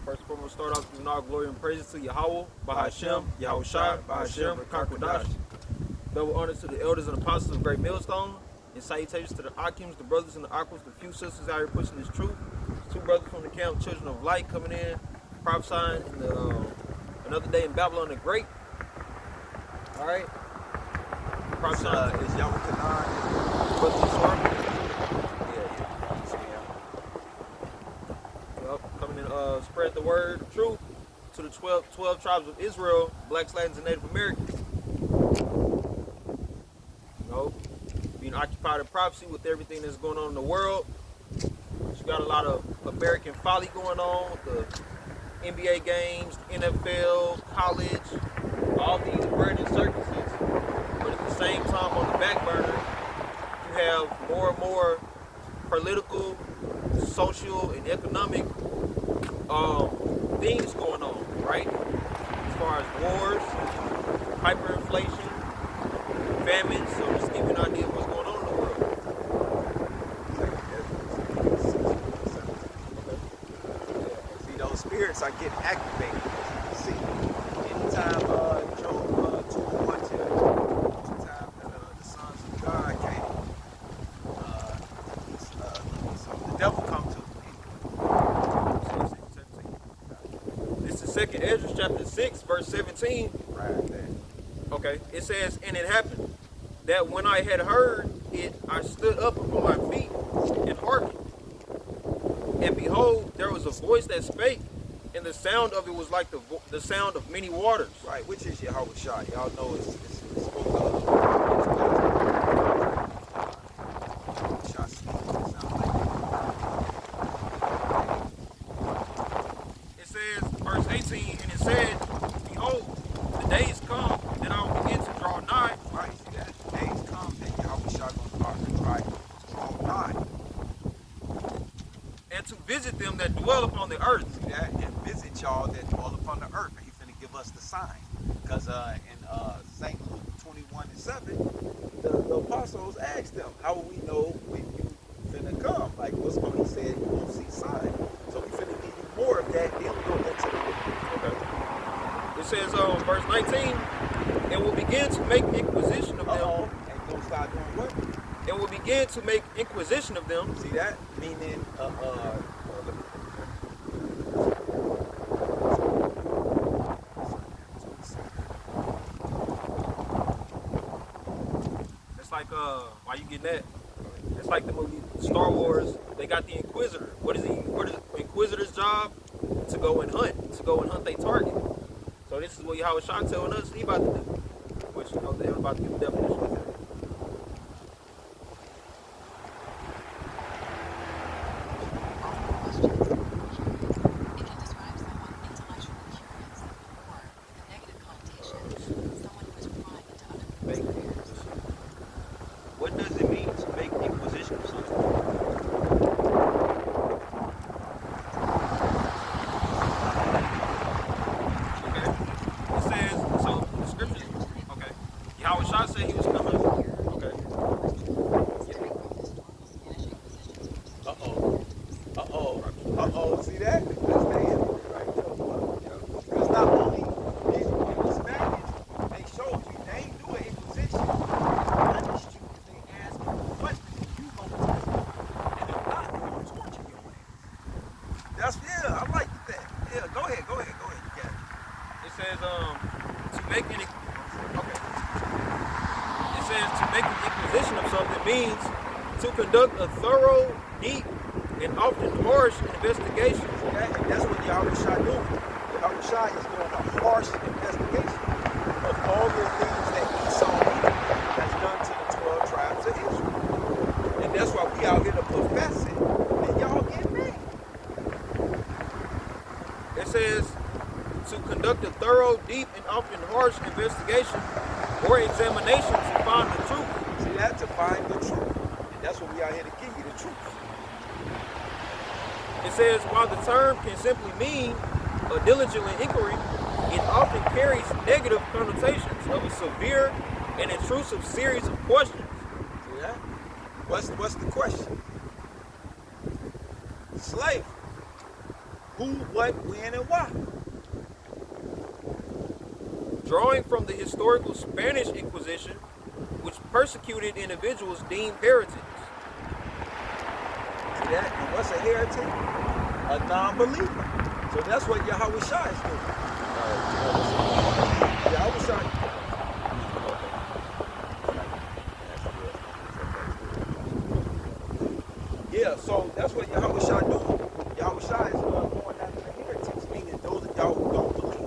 First and foremost, start off giving all glory and praises to Yahweh, Bahashem, Yahushua, Bahashem, Rekakwadash. Double honors to the elders and apostles of Great Millstone, and salutations to the Akims, the brothers and the Aquas, the few sisters out here pushing this truth. Two brothers from the camp, Children of Light, coming in, prophesying in the another day in Babylon the Great. All right. Prophesying is Yahweh Kanan, Brother Yisrael. Coming in, spread the word of truth to the 12 tribes of Israel, blacks, Latins, and Native Americans. Being occupied in prophecy with everything that's going on in the world. You got a lot of American folly going on with the NBA games, NFL, college, all these branded circuses. But at the same time, on the back burner, you have more and more political, social, and economic things going on, right? As far as wars, hyperinflation, famine. So just give you an idea of what's going on in the world. See, those spirits are getting activated. See, anytime Job 2:1 tells you, anytime that the sons of God came, so the devil come to. This is 2nd Ezra chapter 6, verse 17. Right there. Okay, it says, and it happened that when I had heard it, I stood up upon my feet and hearkened. And behold, there was a voice that spake, and the sound of it was like the sound of many waters. Right, which is Yahweh Shah. Y'all know it's spoke It says, verse 18, and it said, behold, the days come that I will begin to draw nigh. Right, see that? The days come that Yahweh Shah gonna try to draw nigh. And to visit them that dwell upon the earth. See that? And visit y'all that dwell upon the earth. And he's finna give us the sign. Because in St. Luke 21:7, the apostles asked them, how will we know when you finna come? Like, what's going to, he said, you won't see sign. So we finna give you more of that. Then we go into the book. Okay. It says, verse 19, and will begin to make inquisition of them. And gonna start doing what? And will begin to make inquisition of them. See that? Meaning, it's like, why you getting that? It's like the movie Star Wars. They got the Inquisitor. What is the Inquisitor's job? To go and hunt their target. So this is what Yahweh Shah telling us he about to do. Which, you know, they're about to give the definition of that. What does it mean to make inquisition of something? Okay. It says, so the scripture, okay. Yahweh Shah said he was coming. Okay. See that? That's the end. Right? Because not only did the Spaniards, they showed you they ain't do an inquisition. They punished you if they asked you questions and you gonna test them. And if not, they're gonna torture your ass. That's, yeah, I like that. Yeah, go ahead, you got it. It says, to make an It says to make an inquisition of something means to conduct a thorough, deep, and often harsh investigation. Okay? And that's what Yahweh Shah doing. Yahweh Shah is doing a harsh investigation of all the things that Esau has done to the 12 tribes of Israel. And that's why we out here to profess it, and y'all get mad. It says to conduct a thorough, deep, and often harsh investigation or examination to find the truth. See that? To find the truth. And that's what we out here to give you, the truth. It says, while the term can simply mean a diligent inquiry, it often carries negative connotations of a severe and intrusive series of questions. See that? What's the question? Slavery. Who, what, when, and why? Drawing from the historical Spanish Inquisition, which persecuted individuals deemed heretics. See that? And what's a heretic? A non-believer. So that's what Yahweh Shai is doing. Yahweh Shai. Yeah, so that's what Yahweh Shai doing. Yahweh Shai is going after the heretics, meaning those of y'all who don't believe.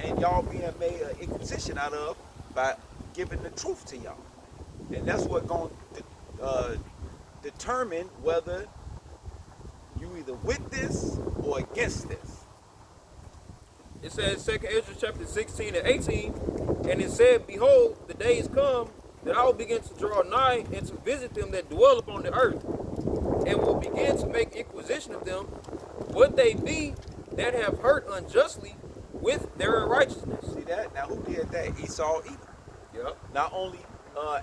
And y'all being made an inquisition out of by giving the truth to y'all. And that's what going to determine whether you either with this or against this. It says 2 Ezra chapter 16 and 18, and it said, Behold, the days come that I will begin to draw nigh and to visit them that dwell upon the earth, and will begin to make inquisition of them, what they be that have hurt unjustly with their unrighteousness. See that? Now who did that? Esau, Edom. Yep. Not only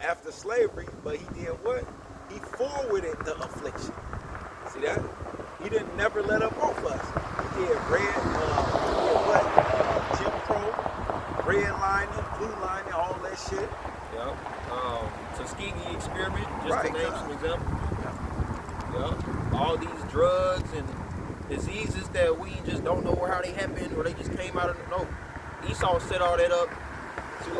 after slavery, but he did what? He forwarded the affliction. See that? He didn't never let up off us. He did Jim Crow, red lining, blue lining, all that shit. Yep. Tuskegee experiment, just Right, to name some examples. Yep. All these drugs and diseases that we just don't know how they happened or they just came out of the no. Esau set all that up to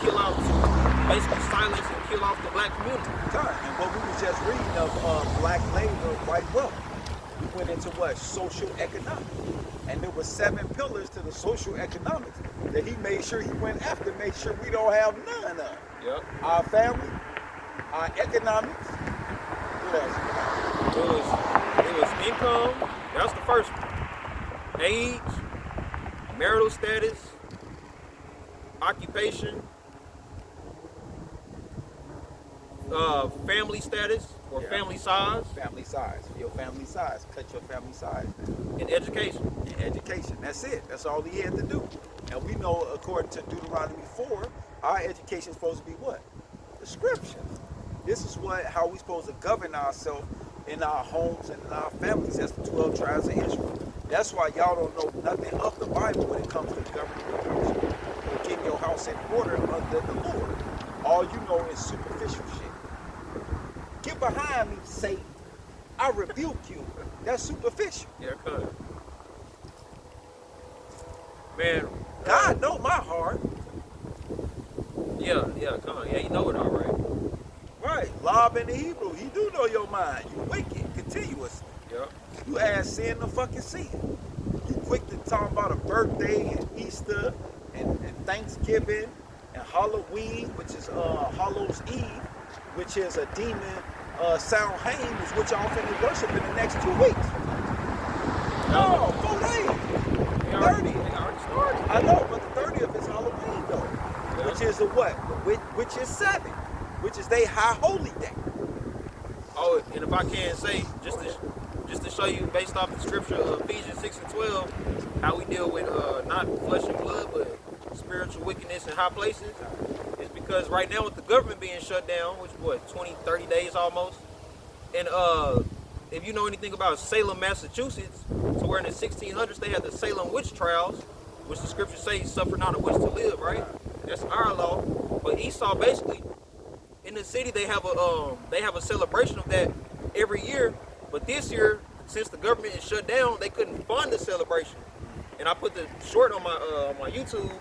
kill out, to basically silence and kill off the black community. And what we were just reading of black labor, white wealth. We went into what? Social economics. And there were 7 pillars to the social economics that he made sure he went after, made sure we don't have none of. Yep. Our family, our economics. What else? It was income. That's the first one. Age, marital status, occupation, family status or family size. Family size. Your family size. Cut your family size down. And education. And education. That's it. That's all he had to do. And we know, according to Deuteronomy 4, our education is supposed to be what? The scriptures. This is how we're supposed to govern ourselves in our homes and in our families. That's the 12 tribes of Israel. That's why y'all don't know nothing of the Bible when it comes to governing your house or getting your house in order under the Lord. All you know is superficial shit. Get behind me, Satan. I rebuke you. That's superficial. Yeah, cuz. Man. God know my heart. Yeah, come on. Yeah, you know it all right. Right. Lob in the Hebrew. He do know your mind. You wicked continuously. Yep. You add sin to fucking sin. You quick to talk about a birthday and Easter and Thanksgiving and Halloween, which is Hallows Eve, which is a demon Samhain, is what y'all finna worship in the next 2 weeks. No, 4 days. 30th. They already started. I know, but the 30th is Halloween though. Yeah. Which is the what? Which is 7. Which is they high holy day. Oh, and if I can say, just to show you based off the scripture of Ephesians 6 and 12, how we deal with not flesh and blood, but spiritual wickedness in high places, is because right now with the government being shut down, which what, 20, 30 days almost, and if you know anything about Salem, Massachusetts, so where in the 1600s they had the Salem witch trials, which the scripture says suffer not a witch to live, right? That's our law. But Esau basically, in the city they have a celebration of that every year, but this year, since the government is shut down, they couldn't fund the celebration. And I put the short on my YouTube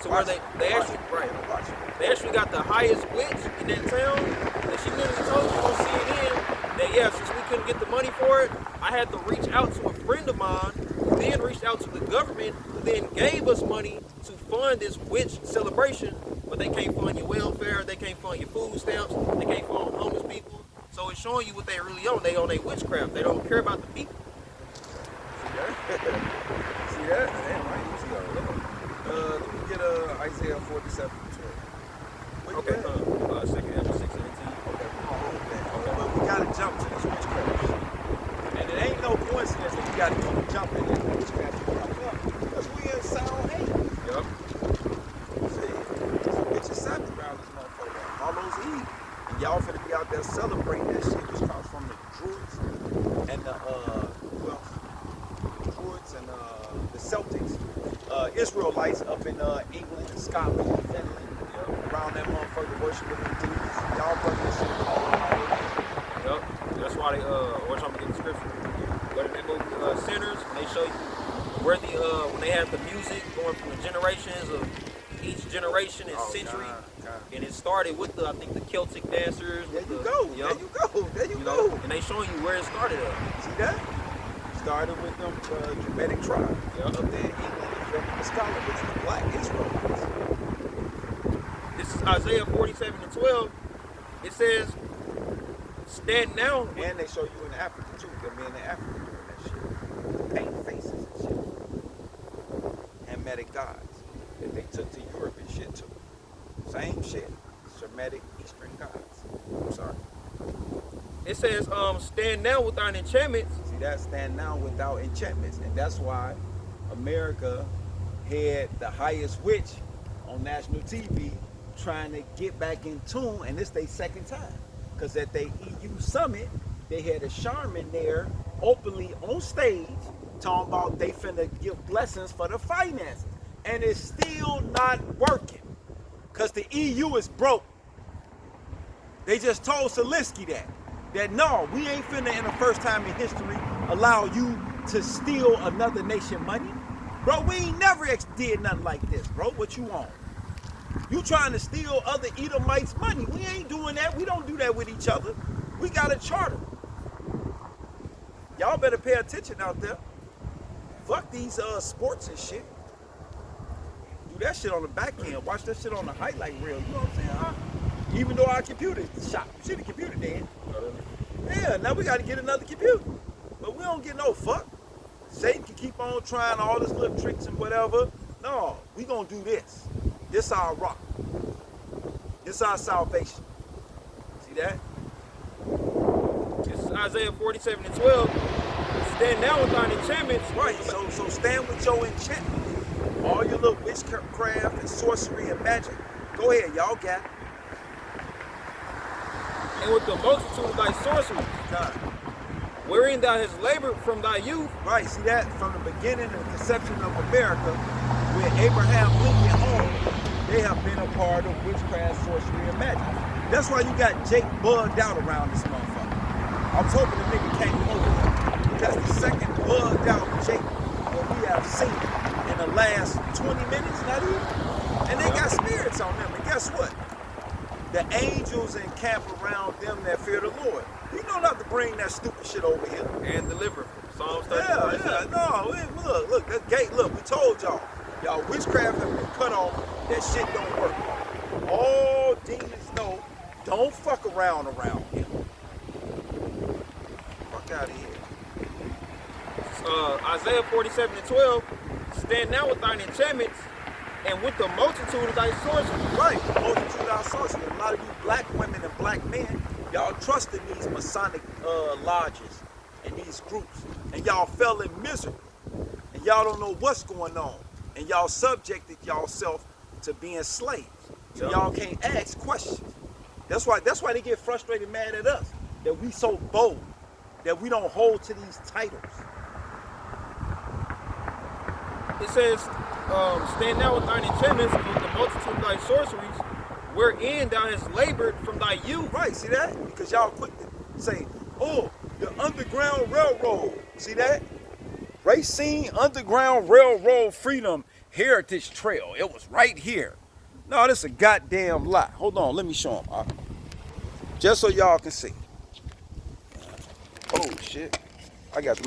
to where they actually got the highest witch in that town, and she literally told me on CNN that since we couldn't get the money for it, I had to reach out to a friend of mine, who then reached out to the government, who then gave us money to fund this witch celebration, but they can't fund your welfare, they can't fund your food stamps, they can't fund homeless people. So it's showing you what they really own. They own their witchcraft. They don't care about the people. See that? Damn, right. See all that. Let me get Isaiah 47 12. Okay, 2 Ezra 6 and 18. Okay, but we gotta jump to this witchcraft. And it ain't no coincidence that we gotta keep jumping in witchcraft because we in Samhain. Yep. See, it's a Sabbath around this motherfucker. Hallows Eve. And y'all finna be out there celebrating that shit, which comes from the Druids and the Israelites up in England and Scotland and Finland, around that motherfucker worshiping them demons. Y'all bring this shit called Yup. That's why they watch I'm getting the scripture. Go to that movie Sinners, and they show you where the when they have the music going from the generations of each generation and century. God. And it started with I think the Celtic dancers. There you go. Yup. There you Know, go. and they showing you where it started at. See that? Started with them Germanic tribes Yup. up there in England and Finland and Scotland, which is black Israelites. This is Isaiah 47:12. It says, stand now. And they show you in Africa too. The men in Africa doing that shit. Paint faces and shit. Hamitic gods that they took to Europe and shit too. Same shit. Semitic Eastern gods. I'm sorry. It says, stand now without enchantments. See that? Stand now without enchantments. And that's why America had the highest witch on national TV trying to get back in tune, and this their second time. Because at the EU summit, they had a shaman there openly on stage talking about they finna give blessings for the finances. And it's still not working. Because the EU is broke. They just told Zelensky that no, we ain't finna in the first time in history allow you to steal another nation money. Bro, we ain't never did nothing like this, bro. What you want? You trying to steal other Edomites' money. We ain't doing that. We don't do that with each other. We got a charter. Y'all better pay attention out there. Fuck these sports and shit. Do that shit on the back end. Watch that shit on the highlight reel. You know what I'm saying? Huh? Even though our computer is shot. See the computer dead. Yeah, now we got to get another computer. But we don't get no fuck. Satan can keep on trying all this little tricks and whatever. No, we gonna do this. This our rock. This our salvation. See that? This is Isaiah 47:12. Stand now without enchantments. Right, so stand with your enchantment. All your little witchcraft and sorcery and magic. Go ahead, y'all got it. And with the multitude of thy sorceries, God. wherein thou hast labored from thy youth. Right, see that? From the beginning of the conception of America, where Abraham Lincoln owned, they have been a part of witchcraft, sorcery, and magic. That's why you got Jake bugged out around this motherfucker. I was hoping the nigga came over here. That's the second bugged out Jake that we have seen in the last 20 minutes, not even. And they got spirits on them. And guess what? The angels encamp around them that fear the Lord. You know not to bring that stupid shit over here. And deliver from Psalms 30. Look, that gate, look, we told y'all. Y'all witchcraft have been cut off, that shit don't work. All demons know, don't fuck around here. Fuck out of here. Isaiah 47:12, stand now with thine enchantments, and with the multitude of thy sorceries. Right, multitude of our sorcery. A lot of you black women and black men, y'all trust in these Masonic lodges and these groups, and y'all fell in misery, and y'all don't know what's going on, and y'all subjected y'allself to being slaves. So y'all can't ask questions. That's why they get frustrated, mad at us, that we so bold, that we don't hold to these titles. It says, stand now with thine enchantments, and with the multitude of thy sorceries, wherein thou hast labored from thy youth. Right, see that? Because y'all quick to say, oh, the Underground Railroad. See that? Racine Underground Railroad Freedom Heritage Trail. It was right here. No, this is a goddamn lie. Hold on, let me show them. Just so y'all can see. Oh, shit. I got the